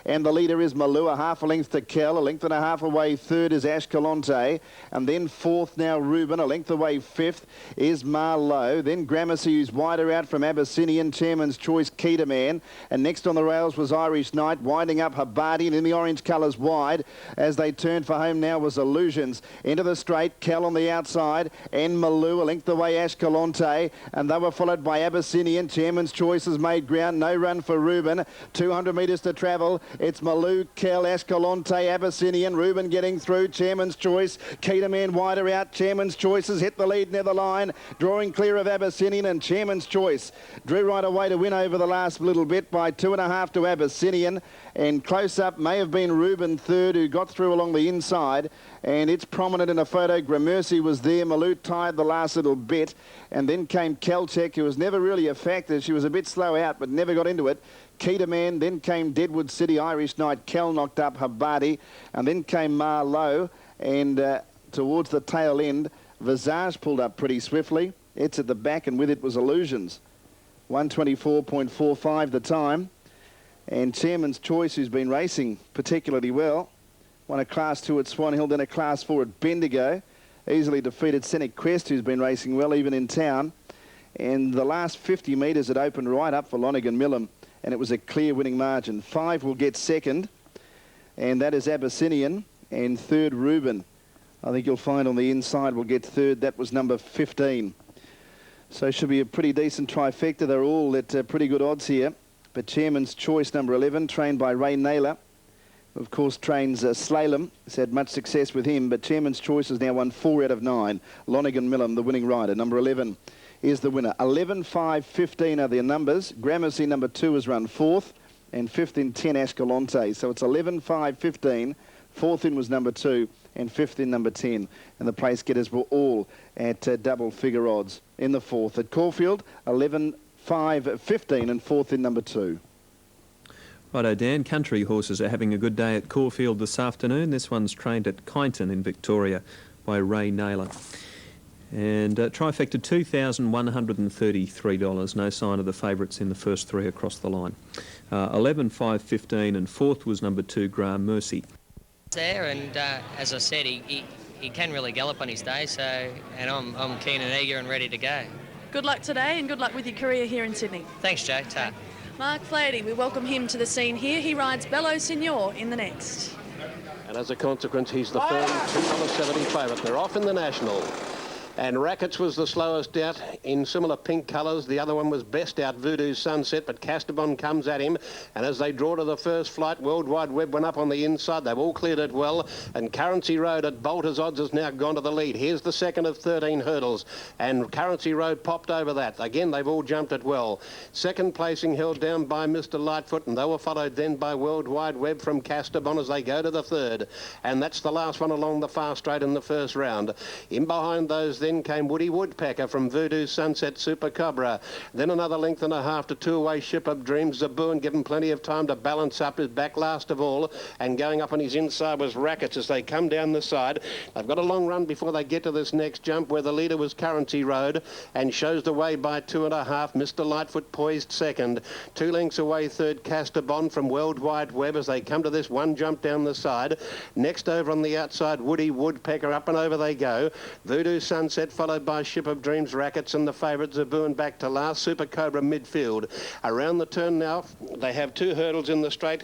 And the leader is Malua, half a length to Kel, a length and a half away. Third is Ashkelonte. And then fourth now Reuben, a length away. Fifth is Marlowe. Then Gramercy, who's wider out from Abyssinian. Chairman's Choice, Keterman. And next on the rails was Irish Knight, winding up Habadi, and in the orange colours wide. As they turned for home now was Illusions. Into the straight, Kel on the outside, and Malou, a length away, Ashkelonte. And they were followed by Abyssinian. Chairman's Choice has made ground. No run for Reuben. 200 metres to travel. It's Malou, Kel, Ashkelonte, Abyssinian. Reuben getting through. Chairman's Choice. Keterman wider out. Chairman's Choice has hit the lead near the line. Drawing clear of Abyssinian, and Chairman's Choice drew right away to win over the last little bit by 2.5 to Abyssinian. And close up may have been Reuben third, who got through along the inside. And it's prominent in a photo. Gramercy was there. Malou tied the last little bit. And then came Keltec, who was never really a factor. She was a bit slow out, but never got into it. Keterman, then came Deadwood City, Irish Knight. Kel knocked up Habadi. And then came Marlowe. And towards the tail end, Visage pulled up pretty swiftly. It's at the back, and with it was Illusions. 124.45 the time. And Chairman's Choice, who's been racing particularly well, won a Class 2 at Swan Hill, then a Class 4 at Bendigo. Easily defeated Scenic Quest, who's been racing well even in town. And the last 50 metres it opened right up for Lonergan Millam, and it was a clear winning margin. 5 will get second, and that is Abyssinian, and third Reuben. I think you'll find on the inside will get third. That was number 15. So it should be a pretty decent trifecta. They're all at pretty good odds here. But Chairman's Choice, number 11, trained by Ray Naylor. Of course, trains Slalom. He's had much success with him, but Chairman's Choice has now won 4 out of 9. Lonergan Millam, the winning rider, number 11, is the winner. 11, 5, 15 are their numbers. Gramercy, number 2, has run 4th, and 5th in 10, Ashkelonte. So it's 11, 5, 15. 4th in was number 2, and 5th in number 10. And the place getters were all at double figure odds in the 4th. At Caulfield, 11, 5, 15, and 4th in number 2. Righto, Dan. Country horses are having a good day at Caulfield this afternoon. This one's trained at Kyneton in Victoria by Ray Naylor. And trifecta $2,133. No sign of the favourites in the first 3 across the line. 11, 5, 15, and 4th was number 2, Graham Mercy. There, and as I said, he can really gallop on his day, and I'm keen and eager and ready to go. Good luck today, and good luck with your career here in Sydney. Thanks, Joe. Ta. Mark Flaherty, we welcome him to the scene here. He rides Bello Signor in the next. And as a consequence, he's the firm $2.70 favourite. They're off in the National. And Rackets was the slowest out in similar pink colours. The other one was best out, Voodoo Sunset, but Castabon comes at him. And as they draw to the first flight, Worldwide Web went up on the inside. They've all cleared it well. And Currency Road at Bolter's odds has now gone to the lead. Here's the second of 13 hurdles. And Currency Road popped over that. Again, they've all jumped it well. Second placing held down by Mr. Lightfoot, and they were followed then by Worldwide Web from Castabon as they go to the third. And that's the last one along the far straight in the first round. In behind those then came Woody Woodpecker from Voodoo Sunset Super Cobra. Then another length and a half to 2 away Ship of Dreams. Zaboon given plenty of time to balance up his back last of all. And going up on his inside was Rackets as they come down the side. They've got a long run before they get to this next jump where the leader was Currency Road and shows the way by 2.5. Mr. Lightfoot poised second. 2 lengths away third Castabon from Worldwide Web as they come to this one jump down the side. Next over on the outside Woody Woodpecker, up and over they go. Voodoo Sunset followed by Ship of Dreams, Rackets, and the favourite Zaboon back to last. Super Cobra midfield. Around the turn now, they have 2 hurdles in the straight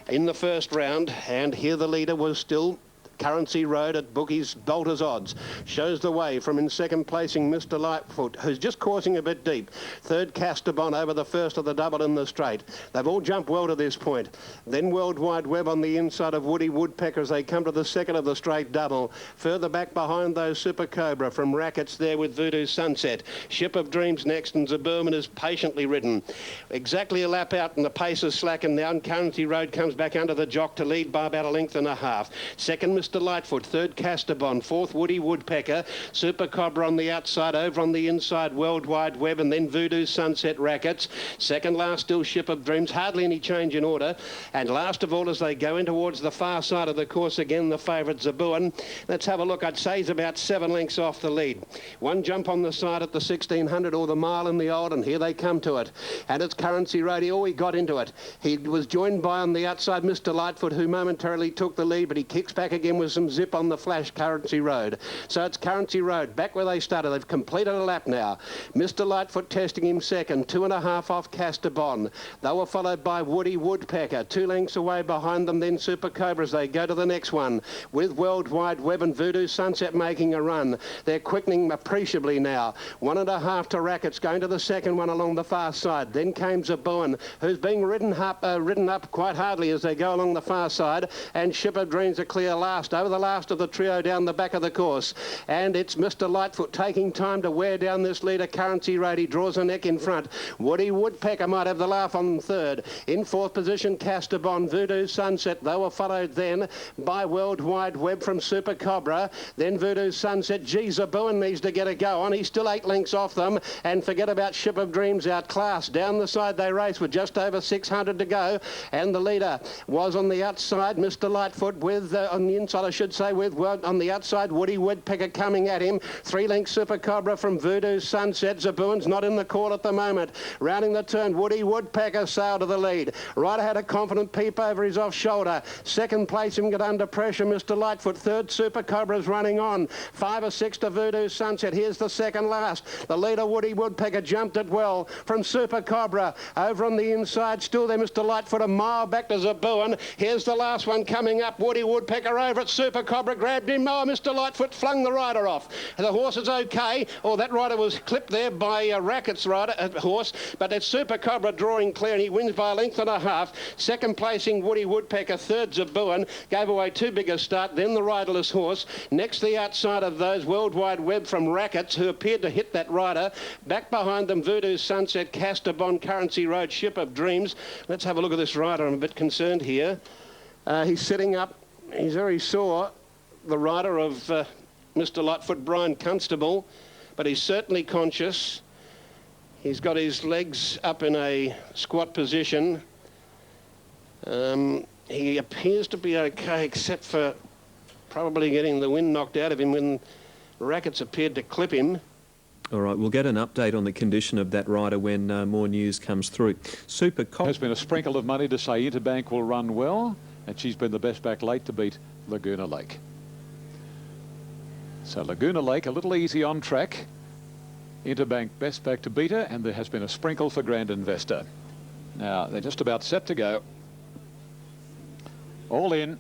in the first round, and here the leader was still Currency Road at Bookies Bolter's odds. Shows the way from in second placing Mr. Lightfoot, who's just coursing a bit deep. Third Castabon over the first of the double in the straight. They've all jumped well to this point. Then Worldwide Web on the inside of Woody Woodpecker as they come to the second of the straight double. Further back behind those Super Cobra from Rackets there with Voodoo Sunset. Ship of Dreams next, and Zaburman is patiently ridden. Exactly a lap out and the pace is slackened now, and Currency Road comes back under the jock to lead by about 1.5 lengths. Second Mr. Mr. Lightfoot. Third, Casterbon. Fourth, Woody Woodpecker. Super Cobra on the outside. Over on the inside, Worldwide Web, and then Voodoo Sunset Rackets. Second last, still Ship of Dreams. Hardly any change in order. And last of all, as they go in towards the far side of the course again, the favourite Zabuan. Let's have a look. I'd say he's about 7 lengths off the lead. One jump on the side at the 1600 or the mile in the old, and here they come to it. And it's Currency Road. He got into it. He was joined by on the outside Mr. Lightfoot, who momentarily took the lead, but he kicks back again with some zip on the flash, Currency Road. So it's Currency Road, back where they started. They've completed a lap now. Mr. Lightfoot testing him second, 2.5 off Casterbon. They were followed by Woody Woodpecker, 2 lengths away behind them, then Super Cobras. They go to the next one with Worldwide Web and Voodoo Sunset making a run. They're quickening appreciably now. 1.5 to Rackets, going to the second one along the far side. Then came Zabuan, who's being ridden up quite hardly as they go along the far side, and Ship of Dreams are clear last, over the last of the trio down the back of the course. And it's Mr. Lightfoot taking time to wear down this leader, Currency Road. He draws a neck in front. Woody Woodpecker might have the laugh on third. In fourth position, Casterbon, Voodoo Sunset. They were followed then by Worldwide Web from Super Cobra. Then Voodoo Sunset. Zabuan needs to get a go on. He's still 8 lengths off them. And forget about Ship of Dreams outclassed. Down the side they race with just over 600 to go. And the leader was on the outside, Mr. Lightfoot, with on the inside, I should say, with on the outside, Woody Woodpecker coming at him. 3 lengths Super Cobra from Voodoo Sunset. Zabuan's not in the call at the moment. Rounding the turn, Woody Woodpecker sailed to the lead. Ryder had a confident peep over his off shoulder. Second place him got under pressure, Mr. Lightfoot. Third, Super Cobra's running on. 5 or 6 to Voodoo Sunset. Here's the second last. The leader, Woody Woodpecker, jumped it well from Super Cobra. Over on the inside, still there, Mr. Lightfoot, a mile back to Zabuan. Here's the last one coming up. Woody Woodpecker over it. Super Cobra grabbed him. Oh, Mr. Lightfoot flung the rider off. The horse is okay. Oh, that rider was clipped there by Rackets rider, horse, but it's Super Cobra drawing clear, and he wins by a length and a half. Second placing, Woody Woodpecker. Third, Zabuan. Gave away too big a start. Then the riderless horse. Next, the outside of those, Worldwide Web from Rackets, who appeared to hit that rider. Back behind them, Voodoo Sunset, Casterbon, Currency Road, Ship of Dreams. Let's have a look at this rider. I'm a bit concerned here. He's sitting up. He's very sore, the rider of Mr. Lightfoot, Brian Constable, but he's certainly conscious. He's got his legs up in a squat position. He appears to be okay, except for probably getting the wind knocked out of him when Rackets appeared to clip him. All right, we'll get an update on the condition of that rider when more news comes through. Super Cobra has been a sprinkle of money to say Interbank will run well, and she's been the best back late to beat Laguna Lake. So Laguna Lake a little easy on track. Interbank best back to beat her, and there has been a sprinkle for Grand Investor. Now they're just about set to go. All in,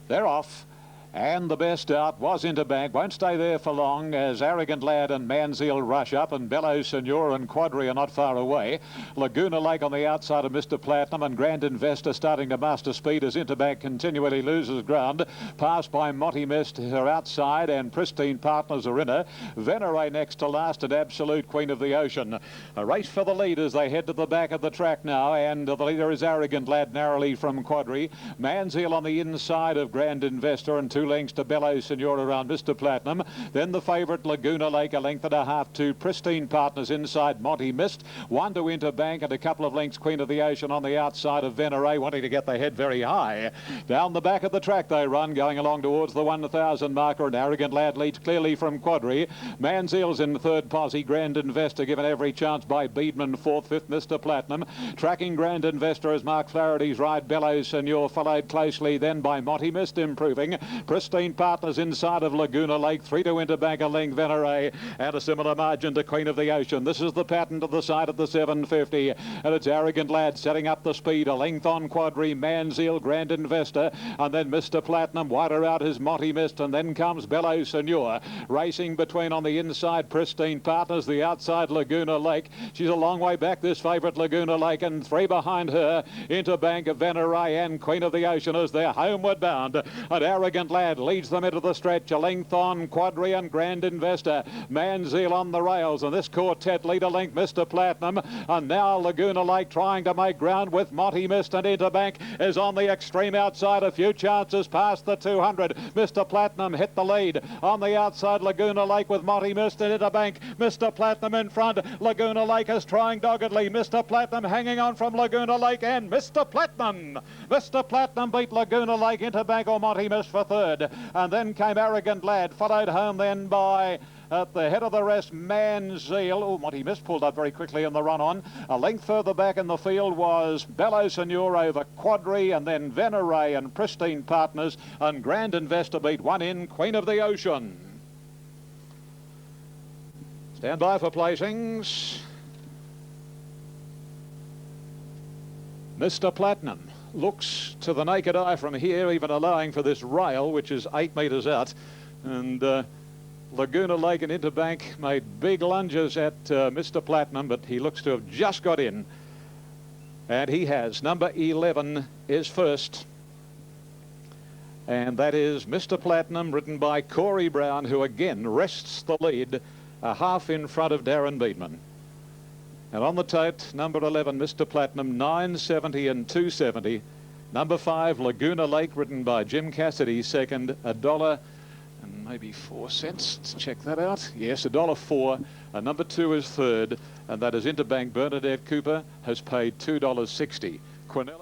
they're off. And the best out was Interbank. Won't stay there for long as Arrogant Lad and Manziel rush up, and Bellow Senor and Quadri are not far away. Laguna Lake on the outside of Mr. Platinum, and Grand Investor starting to master speed as Interbank continually loses ground. Passed by Monty Mist, her outside, and Pristine Partners are in her. Venere next to last, and Absolute Queen of the Ocean. A race for the lead as they head to the back of the track now, and the leader is Arrogant Lad narrowly from Quadri. Manziel on the inside of Grand Investor, and 2 lengths to Bellow Senor around Mr. Platinum. Then the favourite Laguna Lake, a length and a half to Pristine Partners inside Monty Mist. 1 to Interbank, and a couple of lengths Queen of the Ocean on the outside of Venere, wanting to get the head very high. Down the back of the track they run, going along towards the 1,000 marker, and Arrogant Lad leads clearly from Quadri. Manziel's in third posse. Grand Investor given every chance by Beedman, fourth, fifth Mr. Platinum. Tracking Grand Investor as Mark Flaherty's ride, Bellow Senor followed closely then by Monty Mist improving. Pristine Partners inside of Laguna Lake, 3 to Interbank, a length Venere, and a similar margin to Queen of the Ocean. This is the pattern to the side of the 750, and it's Arrogant Lad setting up the speed, a length on Quadri, Manziel, Grand Investor, and then Mr. Platinum. Wider out is Monty Mist, and then comes Bellow Senor. Racing between on the inside Pristine Partners, the outside Laguna Lake. She's a long way back, this favourite Laguna Lake, and 3 behind her, Interbank, Venere, and Queen of the Ocean as they're homeward bound. And Arrogant Lad Lad leads them into the stretch. A length on Quadri and Grand Investor. Manziel on the rails, and this quartet lead a length, Mr. Platinum. And now Laguna Lake trying to make ground with Monty Mist, and Interbank is on the extreme outside. A few chances past the 200. Mr. Platinum hit the lead. On the outside, Laguna Lake with Monty Mist and Interbank. Mr. Platinum in front. Laguna Lake is trying doggedly. Mr. Platinum hanging on from Laguna Lake, and Mr. Platinum. Mr. Platinum beat Laguna Lake, Interbank or Monty Mist for third. And then came Arrogant Lad, followed home then by at the head of the rest, Manziel. Oh, Monty Mist pulled up very quickly in the run-on. A length further back in the field was Bello Signor over Quadri, and then Veneray and Pristine Partners, and Grand Investor beat one in, Queen of the Ocean. Stand by for placings. Mr. Platinum looks to the naked eye from here, even allowing for this rail, which is 8 metres out. And Laguna Lake and Interbank made big lunges at Mr. Platinum, but he looks to have just got in. And he has. Number 11 is first. And that is Mr. Platinum, ridden by Corey Brown, who again rests the lead a half in front of Darren Beatman. And on the tote, number 11, Mr. Platinum, 9.70 and 2.70. Number 5, Laguna Lake, ridden by Jim Cassidy, second, $1 and maybe 4 cents. Let's check that out. Yes, $1.04. And number 2 is third, and that is Interbank. Bernadette Cooper has paid $2.60. Quinella.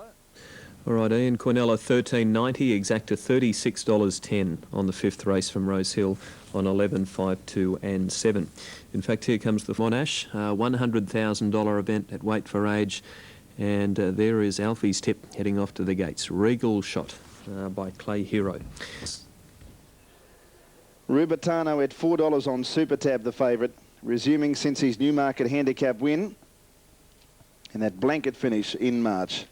All right, Ian Quinella, $13.90, exacta $36.10 on the 5th race from Rose Hill on 11, 5, 2 and 7. In fact, here comes the Monash, $100,000 event at Weight for Age, and there is Alfie's tip heading off to the gates. Regal Shot by Clay Hero. Rubitano at $4 on Super Tab, the favourite, resuming since his Newmarket handicap win and that blanket finish in March.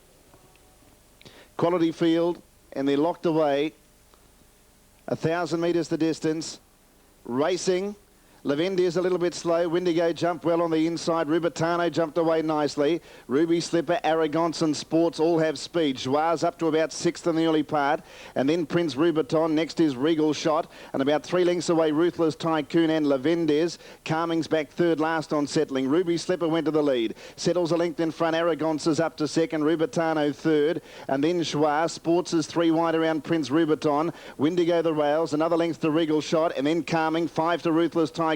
Quality field, and they're locked away. 1,000 metres the distance. Racing. Lavendi is a little bit slow. Windigo jumped well on the inside. Rubitano jumped away nicely. Ruby Slipper, Arrogance and Sports all have speed. Joie's up to about 6th in the early part. And then Prince Rubiton. Next is Regal Shot. And about 3 lengths away, Ruthless Tycoon and Lavendes. Calming's back third last on settling. Ruby Slipper went to the lead. Settles a length in front. Arrogance is up to second. Rubitano third. And then Joie. Sports is 3 wide around Prince Rubiton. Windigo the rails. Another length to Regal Shot. And then Calming. 5 to Ruthless Tycoon.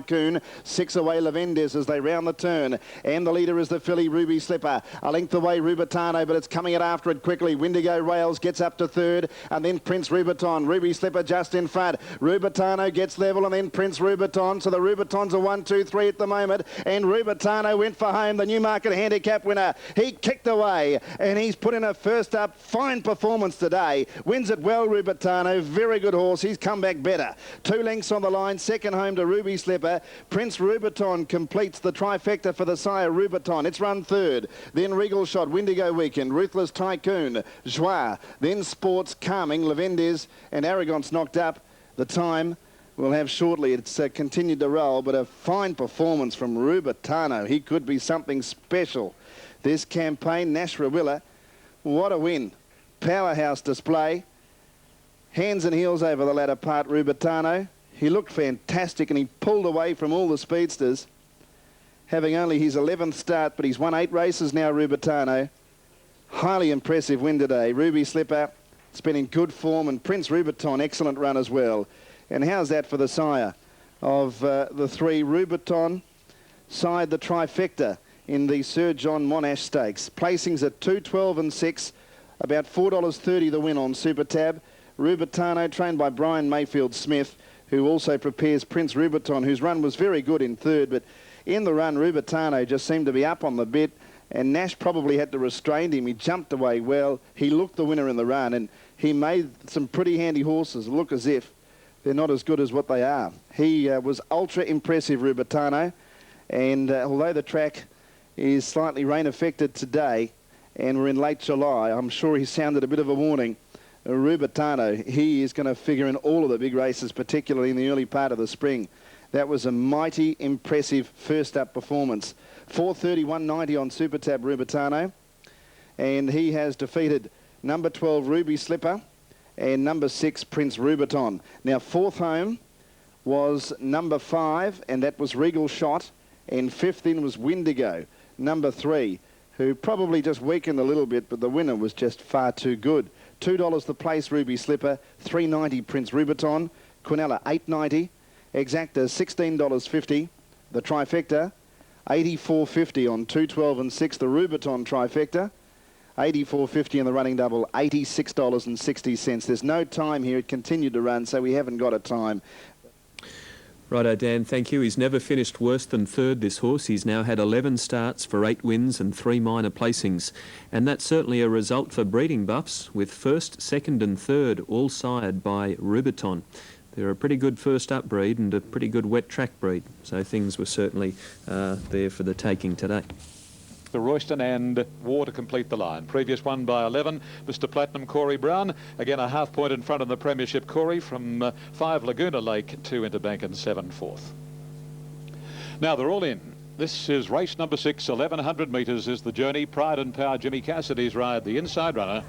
6 away Lavendes as they round the turn, and the leader is the filly Ruby Slipper. A length away Rubitano, but it's coming it after it quickly. Windigo Rails gets up to third, and then Prince Rubiton. Ruby Slipper just in front. Rubitano gets level, and then Prince Rubiton. So the Rubitons are 1, 2, 3 at the moment, and Rubitano went for home, the Newmarket handicap winner. He kicked away, and he's put in a first up fine performance today. Wins it well, Rubitano. Very good horse. He's come back better. 2 lengths on the line. Second home to Ruby Slipper. Prince Rubiton completes the trifecta for the sire Rubiton. It's run third. Then Regal Shot, Windigo Weekend, Ruthless Tycoon, Joie. Then Sports, Calming, Lavendes and Arrogance knocked up. The time we'll have shortly. It's continued to roll, but a fine performance from Rubitano. He could be something special. This campaign, Nash Rawilla, what a win. Powerhouse display. Hands and heels over the latter part, Rubitano. He looked fantastic, and he pulled away from all the speedsters, having only his 11th start, but he's won 8 races now, Rubitano. Highly impressive win today. Ruby Slipper, it's been in good form, and Prince Rubiton, excellent run as well. And how's that for the sire of the 3? Rubiton side the trifecta in the Sir John Monash Stakes. Placings at 2, 12 and 6, about $4.30 the win on Super Tab. Rubitano, trained by Brian Mayfield Smith, who also prepares Prince Rubiton, whose run was very good in third, but in the run, Rubitano just seemed to be up on the bit, and Nash probably had to restrain him. He jumped away well. He looked the winner in the run, and he made some pretty handy horses look as if they're not as good as what they are. He was ultra impressive, Rubitano, and although the track is slightly rain affected today, and we're in late July, I'm sure he sounded a bit of a warning. Rubitano, he is going to figure in all of the big races, particularly in the early part of the spring. That was a mighty impressive first up performance. 4:31.90 on Super Tab, Rubitano. And he has defeated number 12 Ruby Slipper and number 6, Prince Rubiton. Now, fourth home was number 5, and that was Regal Shot, and fifth in was Windigo, number 3, who probably just weakened a little bit, but the winner was just far too good. $2 the place, Ruby Slipper, $3.90 Prince Rubiton, Quinella $8.90, Exacta $16.50, the trifecta $84.50 on 2, 12 and 6, the Rubiton trifecta, $84.50 in the running double, $86.60. There's no time here. It continued to run, so we haven't got a time. Righto, Dan, thank you. He's never finished worse than third, this horse. He's now had 11 starts for 8 wins and 3 minor placings. And that's certainly a result for breeding buffs, with first, second and third all sired by Rubiton. They're a pretty good first up breed and a pretty good wet track breed. So things were certainly there for the taking today. The Royston and War to complete the line. Previous one by 11, Mr. Platinum, Corey Brown. Again, a half point in front of the Premiership, Corey, from 5 Laguna Lake, 2 Interbank and 7 fourth. Now they're all in. This is race number 6, 1100 metres is the journey. Pride and Power, Jimmy Cassidy's ride, the inside runner.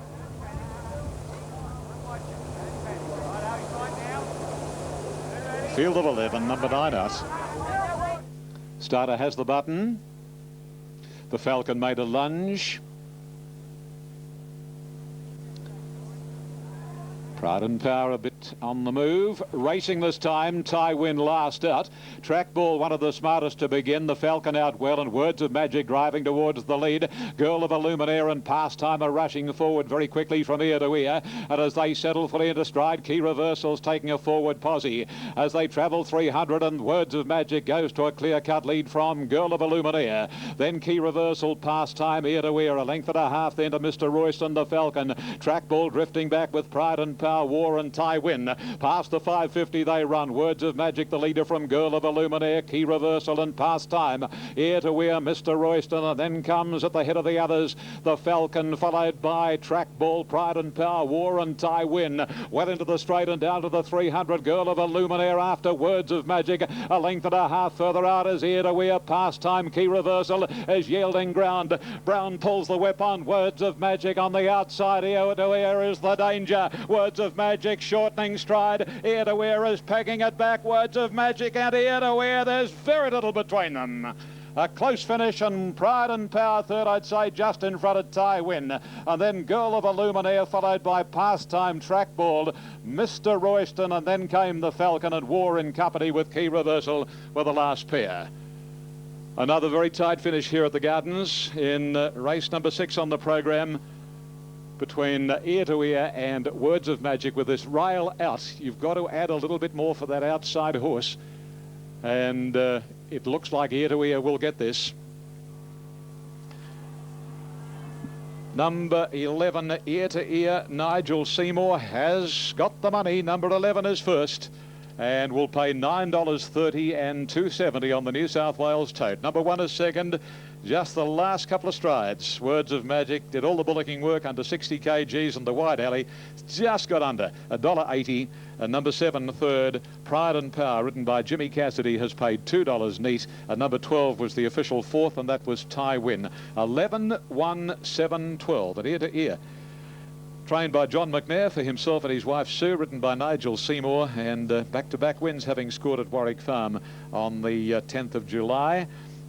Field of 11, number 9 out. Starter has the button. The Falcon made a lunge. Pride and Power a bit on the move. Racing this time, Ty Win last out. Track Ball, one of the smartest to begin. The Falcon out well, and Words of Magic driving towards the lead. Girl of Illuminaire and Pastime are rushing forward very quickly from ear to ear. And as they settle fully into stride, Key Reversal's taking a forward posse. As they travel 300, and Words of Magic goes to a clear-cut lead from Girl of Illuminaire. Then Key Reversal, Pastime, ear to ear. A length and a half then to Mr. Royston, the Falcon. Track Ball drifting back with Pride and Power, War and Ty Win. Past the 550 they run. Words of Magic, the leader from Girl of Illuminaire, Key Reversal and Pastime. Ear to ear, Mr. Royston, and then comes at the head of the others the Falcon, followed by Track Ball, Pride and Power, War and Ty Win. Well into the straight and down to the 300. Girl of Illuminaire after Words of Magic. A length and a half further out is ear to ear. Pastime, Key Reversal is yielding ground. Brown pulls the whip on Words of Magic on the outside. Ear to ear is the danger. Words of Magic shortening stride. Ear to ear is pegging it back. Words of Magic and ear to ear. There's very little between them. A close finish, and Pride and Power third, I'd say, just in front of Ty Win. And then Girl of Illuminaire, followed by Pastime, Track Ball, Mr. Royston, and then came the Falcon, and War in company with Key Reversal were the last pair. Another very tight finish here at the Gardens in race number 6 on the programme, between Ear to Ear and Words of Magic. With this rail out, you've got to add a little bit more for that outside horse, and it looks like Ear to Ear will get this. Number 11, Ear to Ear, Nigel Seymour has got the money. Number 11 is first, and will pay $9.30 and $2.70 on the New South Wales tote. Number 1 is second. Just the last couple of strides. Words of Magic did all the bullocking work under 60 kgs, and the wide alley just got under $1.80. And number 7, third, Pride and Power, written by Jimmy Cassidy, has paid $2 neat. And number 12 was the official fourth, and that was Ty Win. 11, 1, 7, 12 at ear to ear. Trained by John McNair for himself and his wife Sue, written by Nigel Seymour, and back-to-back wins, having scored at Warwick Farm on the 10th of July,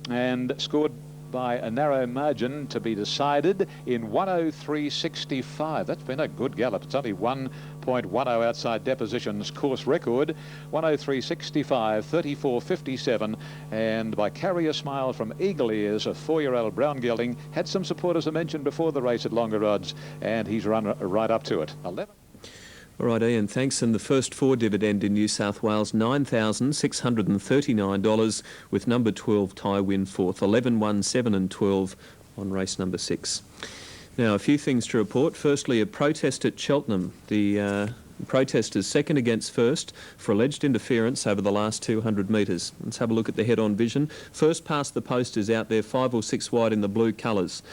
and scored by a narrow margin to be decided in 103.65. That's been a good gallop. It's only 1.10 outside Deposition's course record. 103.65, 34.57, and by Carrier Smile from Eagle Ears, a 4-year-old brown gelding, had some support, as I mentioned before the race, at longer odds, and he's run right up to it. 11. All right, Ian, thanks. And the first 4 dividend in New South Wales, $9,639, with number 12, Ty Win, fourth. 11, 1, 7 and 12 on race number 6. Now, a few things to report. Firstly, a protest at Cheltenham. The protesters second against first for alleged interference over the last 200 metres. Let's have a look at the head-on vision. First past the post is out there 5 or 6 wide in the blue colours.